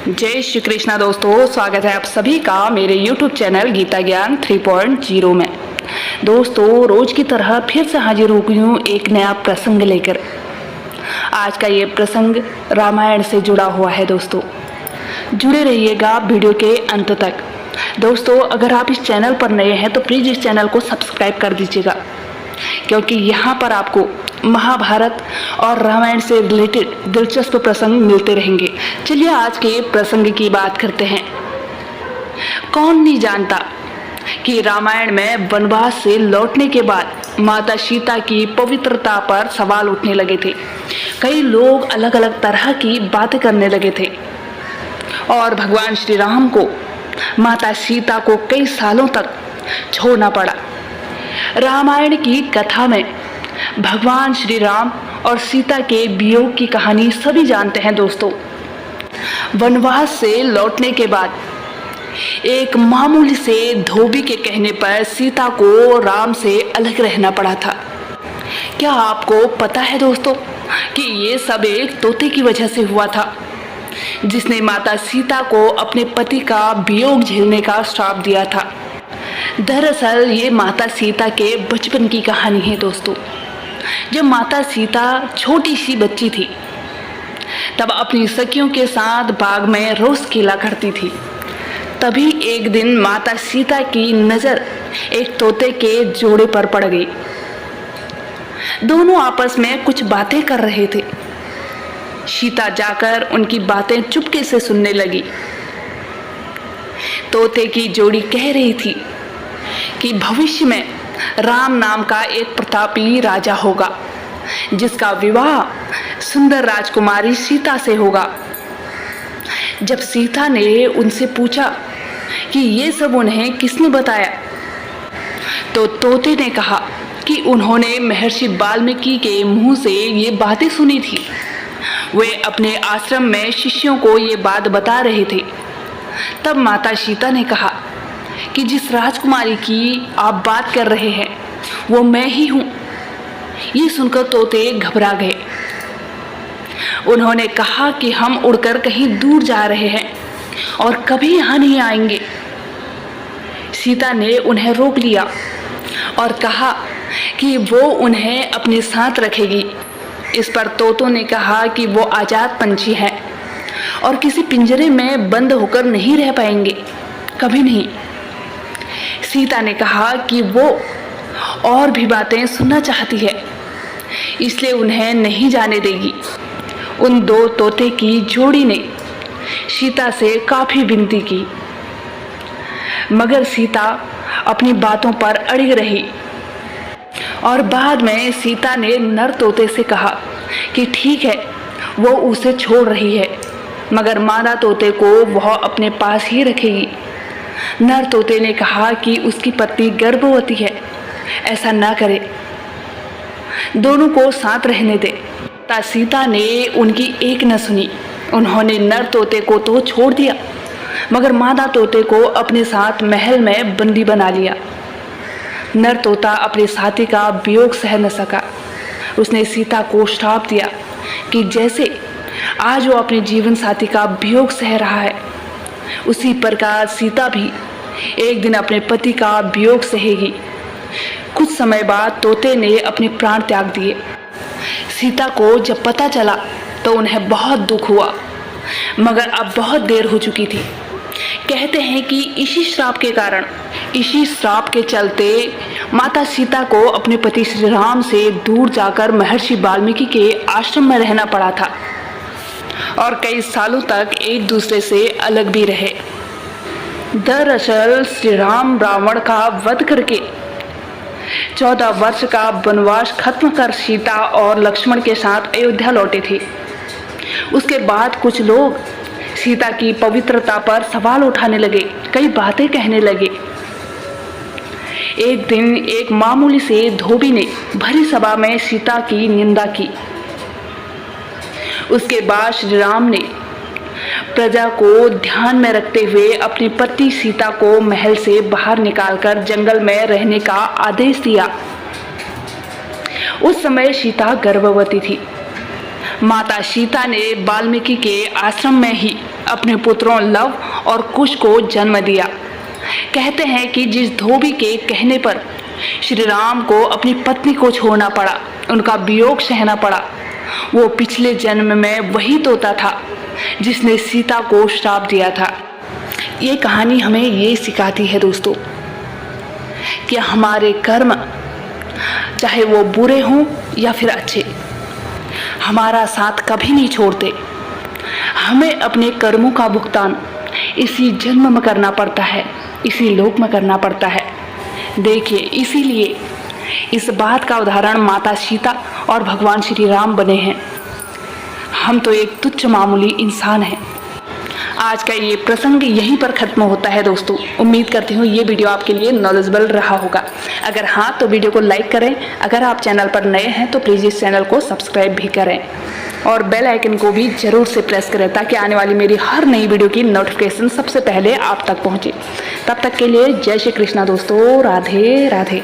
जय श्री कृष्णा दोस्तों, स्वागत है आप सभी का मेरे YouTube चैनल गीता ज्ञान 3.0 में। दोस्तों, रोज की तरह फिर से हाजिर हो गई हूँ एक नया प्रसंग लेकर। आज का ये प्रसंग रामायण से जुड़ा हुआ है। दोस्तों, जुड़े रहिएगा वीडियो के अंत तक। दोस्तों, अगर आप इस चैनल पर नए हैं तो प्लीज़ इस चैनल को सब्सक्राइब कर दीजिएगा, क्योंकि यहाँ पर आपको महाभारत और रामायण से रिलेटेड दिलचस्प प्रसंग मिलते रहेंगे। चलिए आज के प्रसंग की बात करते हैं। कौन नहीं जानता कि रामायण में वनवास से लौटने के बाद माता सीता की पवित्रता पर सवाल उठने लगे थे। कई लोग अलग अलग तरह की बातें करने लगे थे और भगवान श्री राम को माता सीता को कई सालों तक छोड़ना पड़ा। रामायण की कथा में भगवान श्री राम और सीता के वियोग की कहानी सभी जानते हैं। दोस्तों, वनवास से लौटने के बाद एक मामूली से धोबी के कहने पर सीता को राम से अलग रहना पड़ा था। क्या आपको पता है दोस्तों कि ये सब एक तोते की वजह से हुआ था, जिसने माता सीता को अपने पति का वियोग झेलने का श्राप दिया था। दरअसल ये माता सीता के बचपन की कहानी है। दोस्तों, जब माता सीता छोटी सी बच्ची थी तब अपनी सखियों के साथ बाग में रोज खेला करती थी। तभी एक दिन माता सीता की नज़र एक तोते के जोड़े पर पड़ गई। दोनों आपस में कुछ बातें कर रहे थे। सीता जाकर उनकी बातें चुपके से सुनने लगी। तोते की जोड़ी कह रही थी कि भविष्य में राम नाम का एक प्रतापी राजा होगा, जिसका विवाह सुंदर राजकुमारी सीता से होगा। जब सीता ने उनसे पूछा कि ये सब उन्हें किसने बताया, तो तोते ने कहा कि उन्होंने महर्षि वाल्मीकि के मुंह से ये बातें सुनी थी। वे अपने आश्रम में शिष्यों को ये बात बता रहे थे। तब माता सीता ने कहा कि जिस राजकुमारी की आप बात कर रहे हैं वो मैं ही हूँ। ये सुनकर तोते घबरा गए। उन्होंने कहा कि हम उड़कर कहीं दूर जा रहे हैं और कभी यहाँ नहीं आएंगे। सीता ने उन्हें रोक लिया और कहा कि वो उन्हें अपने साथ रखेगी। इस पर तोतों ने कहा कि वो आज़ाद पंछी हैं और किसी पिंजरे में बंद होकर नहीं रह पाएंगे, कभी नहीं। सीता ने कहा कि वो और भी बातें सुनना चाहती है, इसलिए उन्हें नहीं जाने देगी। उन दो तोते की जोड़ी ने सीता से काफ़ी विनती की, मगर सीता अपनी बातों पर अड़िग रही। और बाद में सीता ने नर तोते से कहा कि ठीक है, वो उसे छोड़ रही है, मगर मादा तोते को वह अपने पास ही रखेगी। नर तोते ने कहा कि उसकी पत्नी गर्भवती है, ऐसा ना करे, दोनों को साथ रहने दे। सीता ने उनकी एक न सुनी। उन्होंने नर तोते को तो छोड़ दिया, मगर मादा तोते को अपने साथ महल में बंदी बना लिया। नर तोता अपने साथी का वियोग सह न सका। उसने सीता को श्राप दिया कि जैसे आज वो अपने जीवन साथी का वियोग सह रहा है, उसी प्रकार सीता भी एक दिन अपने पति का वियोग सहेगी। कुछ समय बाद तोते ने अपने प्राण त्याग दिए। सीता को जब पता चला तो उन्हें बहुत दुख हुआ, मगर अब बहुत देर हो चुकी थी। कहते हैं कि इसी श्राप के चलते माता सीता को अपने पति श्री राम से दूर जाकर महर्षि वाल्मीकि के आश्रम में रहना पड़ा था और कई सालों तक एक दूसरे से अलग भी रहे। दरअसल श्री राम रावण का वध करके 14 वर्ष का वनवास खत्म कर सीता और लक्ष्मण के साथ अयोध्या लौटे थे। उसके बाद कुछ लोग सीता की पवित्रता पर सवाल उठाने लगे, कई बातें कहने लगे। एक दिन एक मामूली से धोबी ने भरी सभा में सीता की निंदा की। उसके बाद श्री राम ने प्रजा को ध्यान में रखते हुए अपनी पत्नी सीता को महल से बाहर निकालकर जंगल में रहने का आदेश दिया। उस समय सीता गर्भवती थी। माता सीता ने वाल्मीकि के आश्रम में ही अपने पुत्रों लव और कुश को जन्म दिया। कहते हैं कि जिस धोबी के कहने पर श्री राम को अपनी पत्नी को छोड़ना पड़ा, उनका वियोग सहना पड़ा, वो पिछले जन्म में वही तोता था जिसने सीता को श्राप दिया था। ये कहानी हमें ये सिखाती है दोस्तों कि हमारे कर्म चाहे वो बुरे हों या फिर अच्छे, हमारा साथ कभी नहीं छोड़ते। हमें अपने कर्मों का भुगतान इसी जन्म में करना पड़ता है, इसी लोक में करना पड़ता है। देखिए, इसीलिए इस बात का उदाहरण माता सीता और भगवान श्री राम बने हैं। हम तो एक तुच्छ मामूली इंसान हैं। आज का ये प्रसंग यहीं पर ख़त्म होता है दोस्तों। उम्मीद करती हूँ ये वीडियो आपके लिए नॉलेजेबल रहा होगा। अगर हाँ तो वीडियो को लाइक करें। अगर आप चैनल पर नए हैं तो प्लीज़ इस चैनल को सब्सक्राइब भी करें और बेल आइकन को भी ज़रूर से प्रेस करें ताकि आने वाली मेरी हर नई वीडियो की नोटिफिकेशन सबसे पहले आप तक पहुँचे। तब तक के लिए जय श्री कृष्णा दोस्तों। राधे राधे।